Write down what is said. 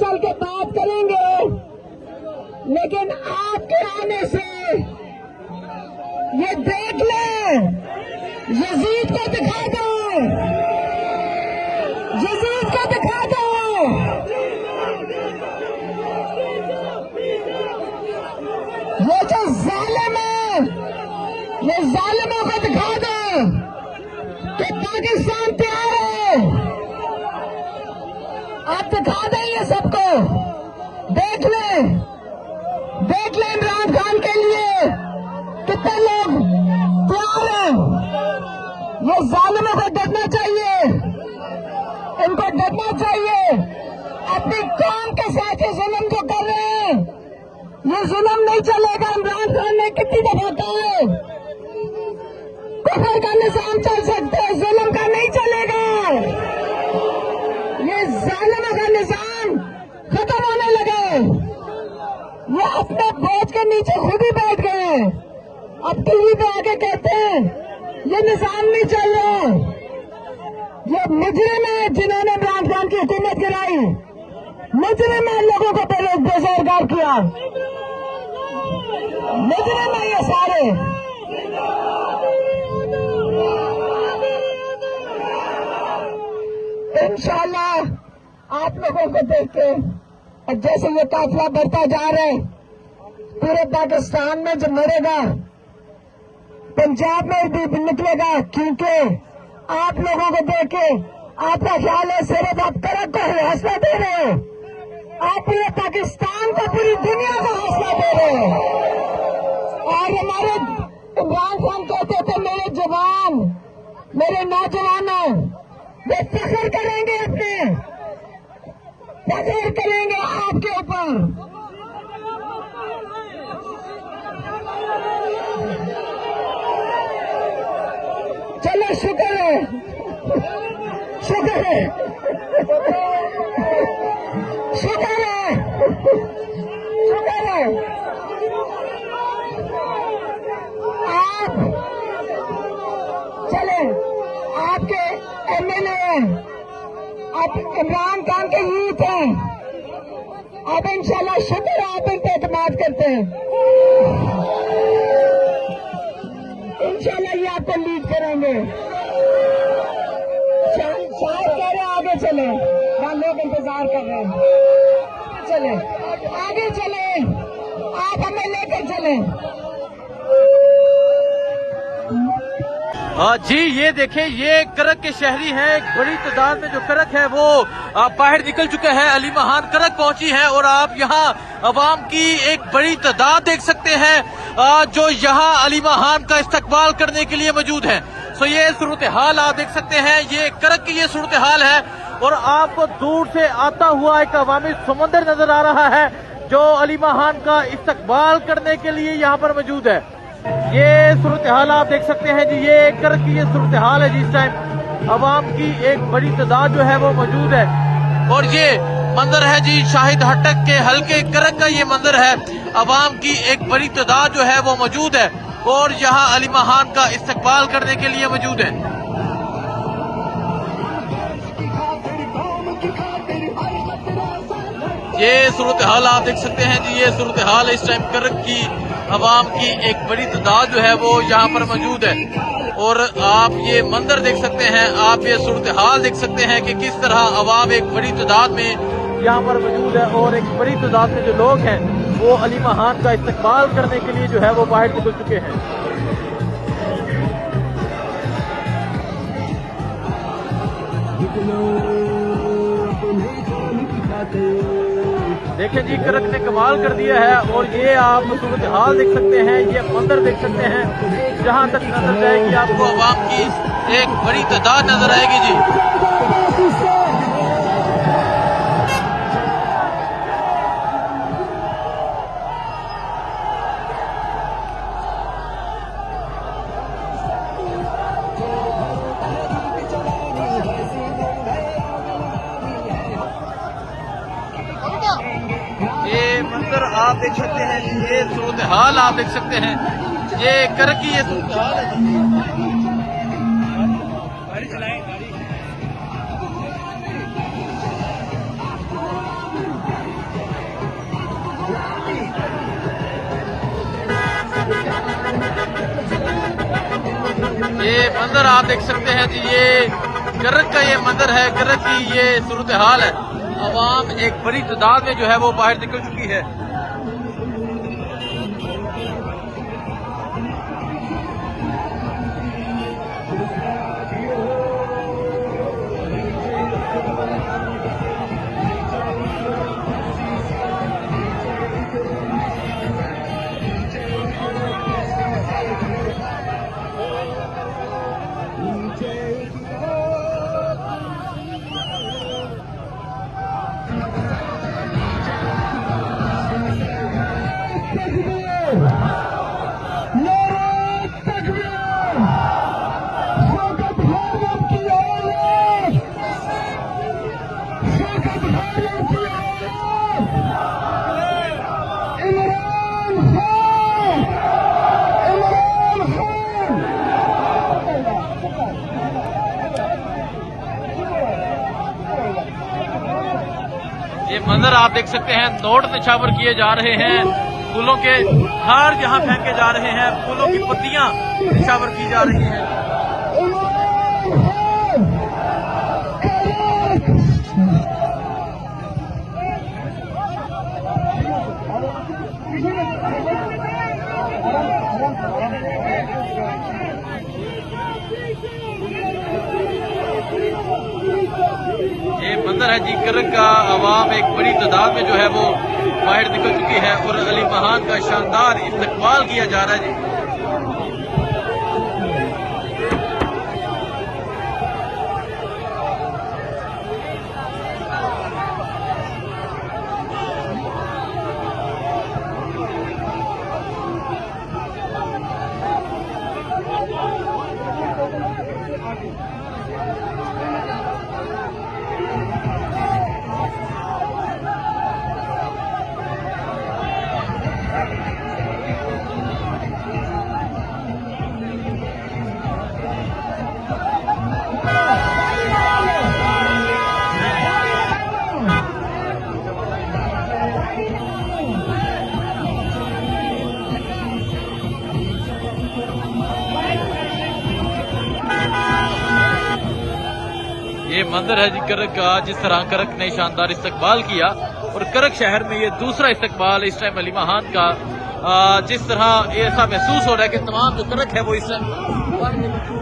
चल के बात करेंगे, लेकिन आपके आने से ये देख ले, यजीद को दिखा दो, यजीद को दिखा दो। ये जो जालिम है, ये जालिमों को दिखा दो कि पाकिस्तान तैयार है। आप दिखा दें ये सबको, देख ले इमरान खान के लिए कितने लोग तैयार हैं। ये जालिमों को डरना चाहिए, इनको डरना चाहिए। अपनी कौम के साथ ये जुल्म जो कर रहे हैं, ये जुल्म नहीं चलेगा। इमरान खान ने कितनी दफा कहा है, कुफर का निजाम चल सकता है, जुल्म का नहीं चलेगा। ये जालिमों का निजाम खत्म होने लगे। वो अपने बोझ के नीचे खुद ही बैठ गए। अब टीवी पे आके कहते हैं ये निजाम नहीं चल रहा। ये मुजरिम है जिन्होंने इमरान खान की हुकूमत गिराई, मुजरिम है लोगों को बेरोजगार किया, मुजरिम है ये सारे। इंशाअल्लाह आप लोगों को देख के और जैसे ये काफिला बढ़ता जा रहा है, पूरे पाकिस्तान में जो मरेगा पंजाब में भी निकलेगा, क्योंकि आप लोगों को देख के आपका ख्याल है सिर्फ आप करक को हौसला दे रहे हो, आप पूरे पाकिस्तान को, पूरी दुनिया को हौसला दे रहे हो। और हमारे इमरान खान कहते थे मेरे जवान, मेरे नौजवानों, वे फख्र करेंगे, अपने फख्र करेंगे आपके ऊपर। चलो शुक्र है, शुक्र है, शुक्र है, शुक्र है। आप चले, आपके एमएलए हैं, आप इमरान खान के यूथ हैं, अब इंशाल्लाह शुक्र है आप इन पे एतमाद करते हैं। इंशाल्लाह ये आपको लीड करेंगे। शायद कह रहे हैं आगे चले, वहां लोग इंतजार कर रहे हैं। चले आगे चले, आप हमें लेकर चले। जी ये देखें, ये करक के शहरी हैं। एक बड़ी तादाद में जो करक है वो बाहर निकल चुके हैं। अली महान करक पहुंची है और आप यहाँ अवाम की एक बड़ी तादाद देख सकते हैं जो यहाँ अली महान का इस्तकबाल करने के लिए मौजूद है। सो ये सूरत हाल आप देख सकते हैं, ये करक की ये सूरत हाल है और आपको दूर से आता हुआ एक अवामी समंदर नजर आ रहा है जो अली महान का इस्तकबाल करने के लिए यहाँ पर मौजूद है। ये सूरत हाल आप देख सकते हैं जी, ये करक की ये सूरत हाल है जिस टाइम अवाम की एक बड़ी तादाद जो है वो मौजूद है। और ये मंजर है जी शाहिद हटक के हल्के करक का, ये मंजर है, अवाम की एक बड़ी तादाद जो है वो मौजूद है और यहाँ अली महान का इस्तकबाल करने के लिए मौजूद है। ये सूरत हाल आप देख सकते हैं जी, ये सूरत हाल इस टाइम करक की अवाम की एक बड़ी तादाद जो है वो यहाँ पर मौजूद है और आप ये मंजर देख सकते हैं, आप ये सूरत हाल देख सकते हैं कि किस तरह अवाम एक बड़ी तादाद में यहाँ पर मौजूद है और एक बड़ी तादाद में जो लोग हैं वो अली महान का इस्तकबाल करने के लिए जो है वो बाहर निकल चुके हैं। देखें जी, करक ने कमाल कर दिया है और ये आप सूरत हाल देख सकते हैं, ये मंजर देख सकते हैं, जहां तक नजर जाएगी आपको अवाम की एक बड़ी तादाद नजर आएगी जी। ये मंजर आप देख सकते हैं, ये सूरत हाल आप देख सकते हैं, ये करक की ये सूरत हाल है। मंजर आप देख सकते हैं जी, ये करक का ये मंजर है, करक की ये सूरत हाल है। अवाम एक बड़ी तादाद में जो है वो बाहर निकल चुकी है। ये मंजर आप देख सकते हैं, नोट निछावर किए जा रहे हैं, फूलों के हार यहाँ फेंके जा रहे हैं, फूलों की पत्तियां निछावर की जा रही हैं। ये मंजर है जी, करक का अवाम एक बड़ी तादाद में जो है वो बाहर निकल चुकी है और अली महान का शानदार इस्तकबाल किया जा रहा है जी। ये मंजर है जी करक का, जिस तरह करक ने शानदार इस्तकबाल किया और करक शहर में ये दूसरा इस्तकबाल इस टाइम अली महान का। जिस तरह ऐसा महसूस हो रहा है कि तमाम जो करक है वो इस टाइम